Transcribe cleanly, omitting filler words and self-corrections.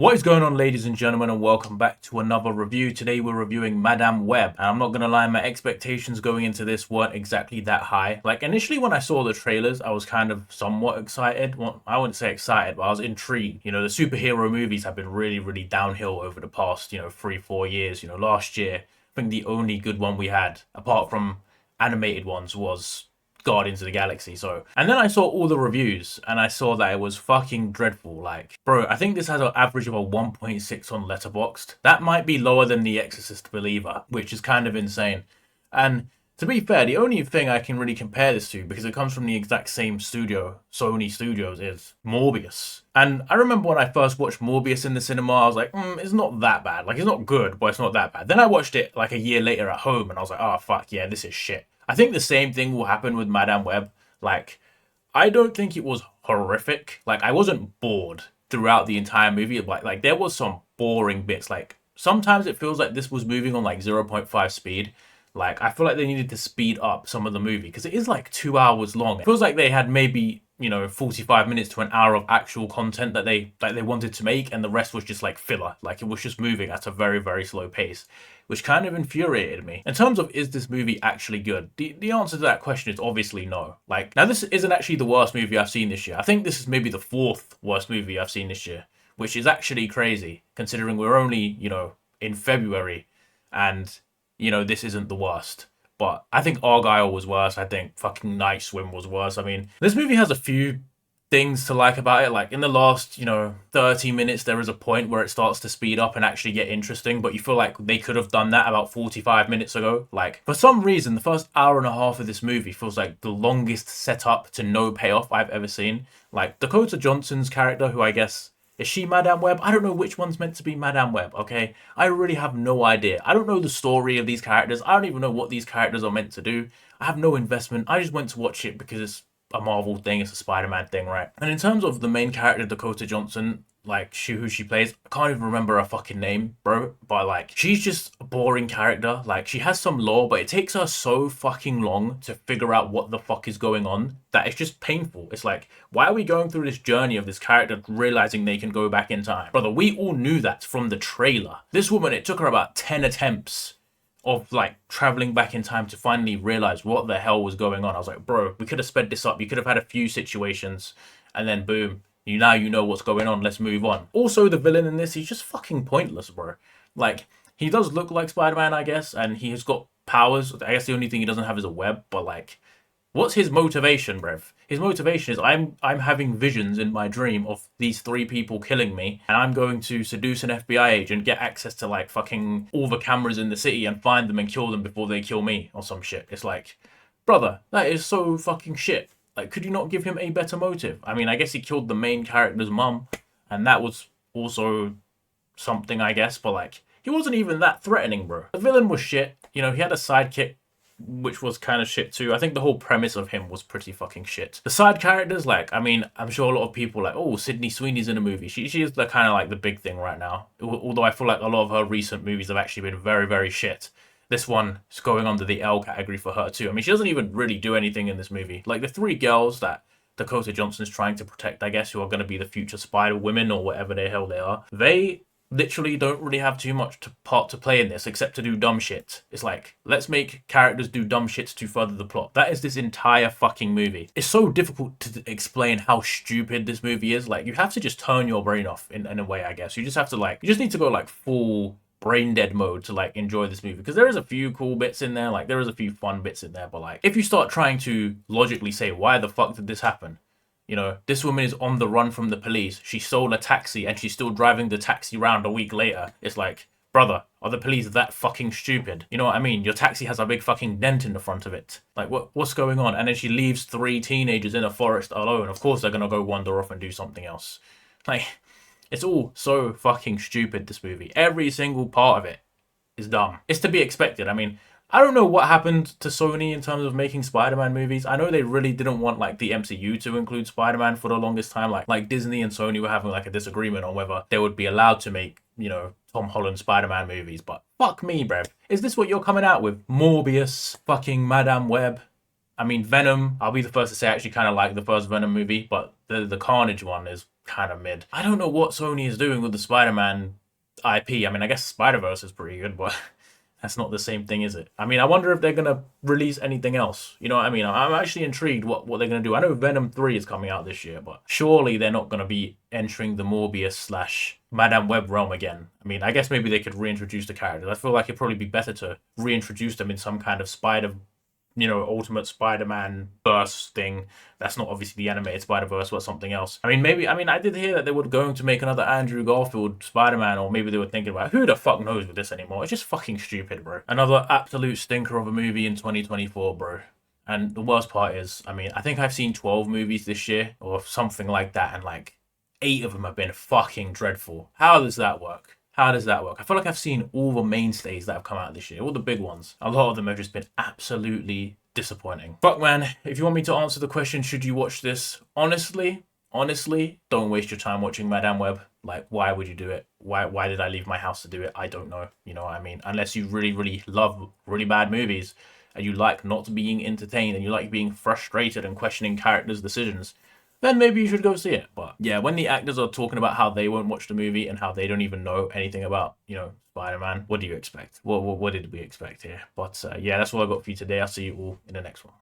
What is going on, ladies and gentlemen, and welcome back to another review. Today we're reviewing Madame Web, and I'm not gonna lie, my expectations going into this weren't exactly that high. Like, initially when I saw the trailers, I was kind of somewhat excited. Well, I wouldn't say excited, but I was intrigued. The superhero movies have been really downhill over the past, 3, 4 years. Last year, I think the only good one we had, apart from animated ones, was Guardians of the Galaxy. And then I saw all the reviews and I saw that it was fucking dreadful. Like, bro, I think this has an average of a 1.6 on Letterboxd. That might be lower than The Exorcist Believer, which is kind of insane. And to be fair, the only thing I can really compare this to, because it comes from the exact same studio, Sony Studios, is Morbius. And I remember when I first watched Morbius in the cinema, I was like, it's not that bad. Like, it's not good, but it's not that bad. Then I watched it like a year later at home and I was like, oh, fuck, yeah, this is shit. I think the same thing will happen with Madame Web. Like, I don't think it was horrific. Like, I wasn't bored throughout the entire movie. Like there was some boring bits. Like, sometimes it feels like this was moving on like 0.5 speed. Like, I feel like they needed to speed up some of the movie because it is like 2 hours long. It feels like they had maybe 45 minutes to an hour of actual content that they wanted to make, and the rest was just like filler. Like, it was just moving at a very slow pace, which kind of infuriated me. In terms of, is this movie actually good? The answer to that question is obviously no. Like, now this isn't actually the worst movie I've seen this year. I think this is maybe the fourth worst movie I've seen this year, which is actually crazy considering we're only, in February and, this isn't the worst. But I think Argyle was worse. I think fucking Night Swim was worse. I mean, this movie has a few things to like about it. Like, in the last 30 minutes there is a point where it starts to speed up and actually get interesting, but you feel like they could have done that about 45 minutes ago. Like, for some reason the first hour and a half of this movie feels like the longest setup to no payoff I've ever seen. Like, Dakota Johnson's character, who I guess is she Madame Web? I don't know which one's meant to be Madame Web, okay? I really have no idea. I don't know the story of these characters. I don't even know what these characters are meant to do. I have no investment. I just went to watch it because it's a Marvel thing, it's a Spider-Man thing, right? And in terms of the main character, Dakota Johnson, like, who she plays, I can't even remember her fucking name, bro. But, like, she's just a boring character. Like, she has some lore, but it takes her so fucking long to figure out what the fuck is going on that it's just painful. It's like, why are we going through this journey of this character realizing they can go back in time? Brother, we all knew that from the trailer. This woman, it took her about 10 attempts of like traveling back in time to finally realize what the hell was going on. I was like, bro, we could have sped this up. You could have had a few situations and then boom, now you know what's going on. Let's move on. Also, the villain in this, he's just fucking pointless, bro. Like, he does look like Spider-Man, I guess, and he's got powers. I guess the only thing he doesn't have is a web, but like, what's his motivation, bruv? His motivation is I'm having visions in my dream of these three people killing me, and I'm going to seduce an FBI agent, get access to like fucking all the cameras in the city and find them and kill them before they kill me or some shit. It's like, brother, that is so fucking shit. Like, could you not give him a better motive? I mean, I guess he killed the main character's mum, and that was also something, I guess, but like, he wasn't even that threatening, bro. The villain was shit. He had a sidekick which was kind of shit too. I think the whole premise of him was pretty fucking shit. The side characters, like, I mean, I'm sure a lot of people like, oh, Sydney Sweeney's in a movie. She is the kind of like the big thing right now. Although I feel like a lot of her recent movies have actually been very shit. This one is going under the L category for her too. I mean, she doesn't even really do anything in this movie. Like, the three girls that Dakota Johnson's trying to protect, I guess, who are going to be the future Spider Women or whatever the hell they are, they literally don't really have too much part to play in this except to do dumb shit. It's like, let's make characters do dumb shit to further the plot. That is this entire fucking movie. It's so difficult to explain how stupid this movie is. Like, you have to just turn your brain off in a way, I guess. You just have to like, you just need to go like full brain dead mode to like enjoy this movie, because there is a few cool bits in there, like there is a few fun bits in there, but like, if you start trying to logically say, why the fuck did this happen? This woman is on the run from the police. She stole a taxi and she's still driving the taxi round a week later. It's like, brother, are the police that fucking stupid? You know what I mean? Your taxi has a big fucking dent in the front of it. Like, what's going on? And then she leaves three teenagers in a forest alone. Of course they're gonna go wander off and do something else. Like, it's all so fucking stupid, this movie. Every single part of it is dumb. It's to be expected. I mean, I don't know what happened to Sony in terms of making Spider-Man movies. I know they really didn't want like the MCU to include Spider-Man for the longest time. Like Disney and Sony were having like a disagreement on whether they would be allowed to make, Tom Holland Spider-Man movies. But fuck me, bruv. Is this what you're coming out with? Morbius, fucking Madame Web. I mean, Venom, I'll be the first to say I actually kind of like the first Venom movie, but the Carnage one is kind of mid. I don't know what Sony is doing with the Spider-Man IP. I mean, I guess Spider-Verse is pretty good, but that's not the same thing, is it? I mean, I wonder if they're gonna release anything else. You know what I mean? I'm actually intrigued what they're gonna do. I know Venom 3 is coming out this year, but surely they're not gonna be entering the Morbius slash Madame Web realm again. I mean, I guess maybe they could reintroduce the characters. I feel like it'd probably be better to reintroduce them in some kind of Ultimate Spider-Man verse thing. That's not obviously the animated Spider-Verse, but something else. I did hear that they were going to make another Andrew Garfield Spider-Man, or maybe they were thinking about who the fuck knows with this anymore. It's just fucking stupid, bro. Another absolute stinker of a movie in 2024, bro. And the worst part is, I think I've seen 12 movies this year, or something like that, and like 8 of them have been fucking dreadful. How does that work? How does that work? I feel like I've seen all the mainstays that have come out this year, all the big ones. A lot of them have just been absolutely disappointing. Fuck, man, if you want me to answer the question, should you watch this? Honestly, don't waste your time watching Madame Web. Like, why would you do it? Why did I leave my house to do it? I don't know. You know what I mean? Unless you really, really love really bad movies and you like not being entertained and you like being frustrated and questioning characters' decisions, then maybe you should go see it. But yeah, when the actors are talking about how they won't watch the movie and how they don't even know anything about, Spider-Man, what do you expect? What did we expect here? But yeah, that's all I got for you today. I'll see you all in the next one.